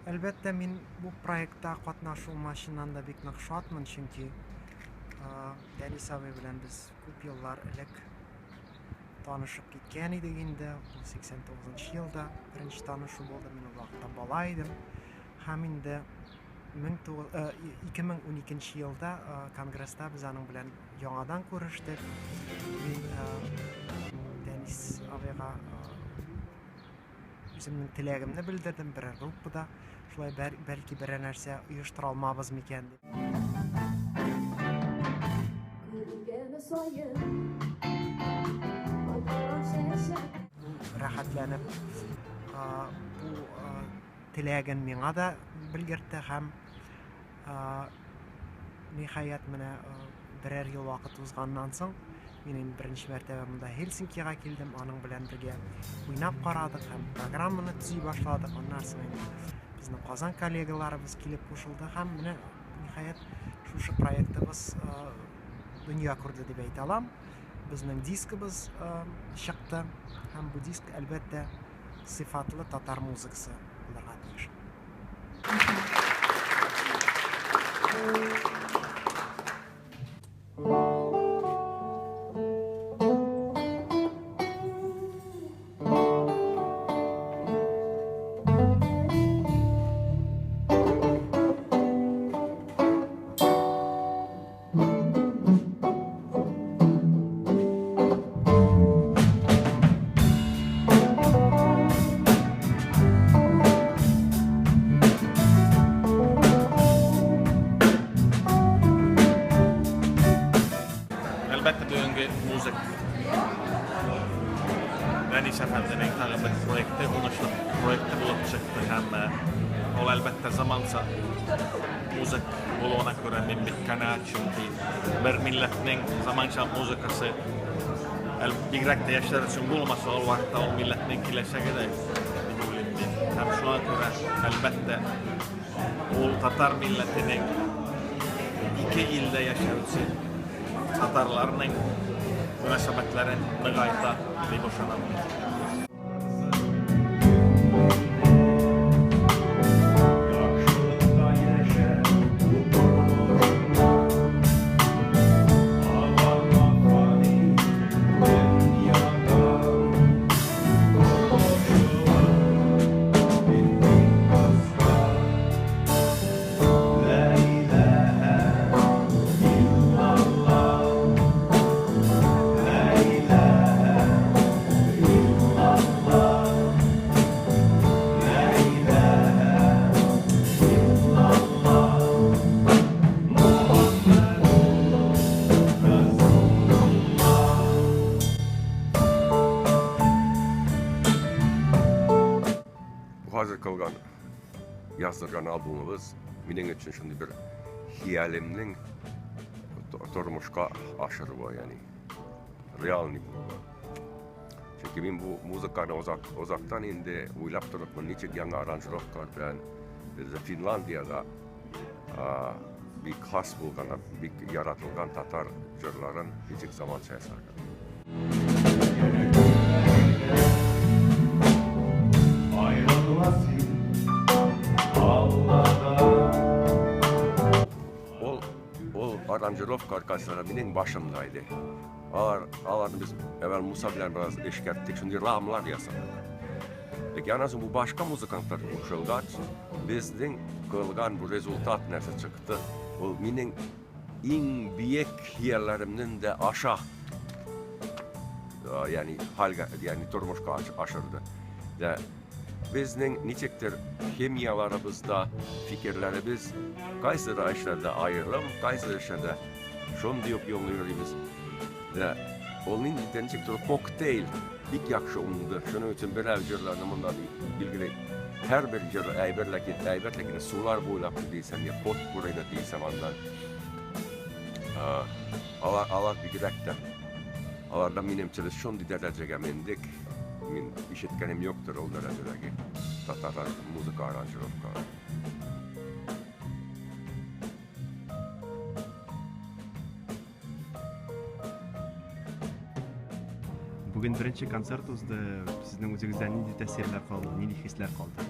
Elbette men bu proyektda qatnaşılmasından da bek şadman çünkü Deniz abi bilen biz ko'p yıllar ilk tanışıp ketgan edik endi. Bu 89-yılda birinchi tanışуу bo'ldi. Men o vaqtda bola edim. Ham endi 2012-yılda kongressda biz aning bilan yangadan ko'rishdik. Men Deniz abiga o'zimning tilagimni bildirdim bir gruppada. Şulay belki bir narsa uyushtura olmabızmikan deb. Rahatlanib bu tilagin menga da bildirdi ham nihayat mana birer yil vaqt o'zgandan so'ng men birinchi martaba bunda Helsinkiga keldim. Onun bilan birga o'ynab qaradik ham programmani tuziy boshladik. Ondan so'ng bizning Qozon kollegalarimiz kelib qo'shildi ham mana nihayat shu proyektimiz dünya kurdu deb aytalam. Bizning diskimiz chiqdi. Ham bu disk albatta sifatli tatar muzikasi bo'larga tegishli. Elbette bugünkü müzik Deniz Efendi'nin tanıdık projekti, unutulmuş projekti bulup çıktı. Hem o elbette zamansa müzik bulana göre min bir kanaat çünkü bir milletin zamansa müzikası birlikte yaşlar için bulmasa o vakti o milletin kilese gider. Hem şuna göre elbette o Tatar milletinin 2 yılda yaşaması Tatarlarning münasebetlerin nigayta deb o'shanaman. Hazır kalgan yazdırgan albümümüz benim için şimdi bir hayalimnin turmuşka aşırı var yani realni bu. Çünkü ben bu müzikten uzaktan indi uylap durup niçin yangi aranjировкалар bilen Finlandiyada bir has bulgan, bir yaratılgan Tatar jırların niçin zaman çeşardı. O aranjировка arkadaşlar benim başımdaydı. Ağlarını biz evvel Musa bilen biraz eşkettik. Şimdi ramlar yasadık. Peki anasın bu başka müzikantlar koşulgaç bizden kılgan bu rezultat nerede çıktı? O benim en büyük hayallerimden de aşağı yani turmuşka aşırdı. De bizning niçiktir hemiyalarımızda fikirlerimiz kaysi işlerde ayrılım, kaysi işlerde şunu deyip yolluyoruz. De onun niçiktir kokteyl bir yakşı umdu. Şunun için bir evcirlerini bundan bilgili her bir jır ayberlekine sular boylap değilsem ya pot burayla değilsem ondan alar bir girekten. Alardan menimçe şunu dereceye mendik. Men işitkenim yoktur o derecedeki Tatar müzik aranjировкалары. Bugün birinchi konsertimizda sizning o'zingizdan nima ta'sirlar qoldi, nima hislar qoldi?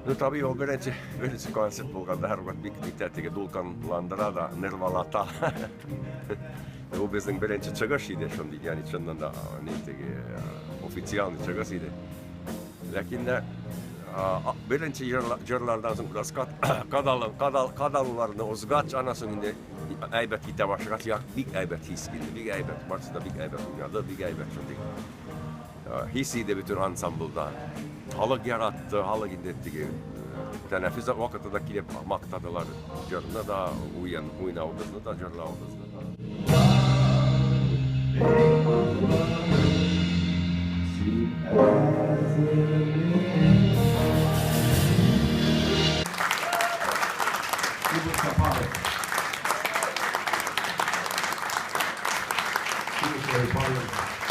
No tabii o birinci konsept bulgan tähän ruvat bittäättikä tulkan landrada nervalata. O bizning birinci çıkış idi şundi yani çından da nitigi ofitsialni çıkış idi. Lakin birinci jörlardan soň biraz kadalularını ozgaç anasını äibät hitä başgat ja big äibät hiskindi. Big äibät varsida big äibät uynadı. Big äibät şundi. Hissiydi bütün ensemblda. Halık yarattı, halık indettigi. Teneffüs vakıtında kilip maktadılar. Jörna da uynaudyzny da jörlaudyzny da. Kiitos paljon. Kiitos paljon.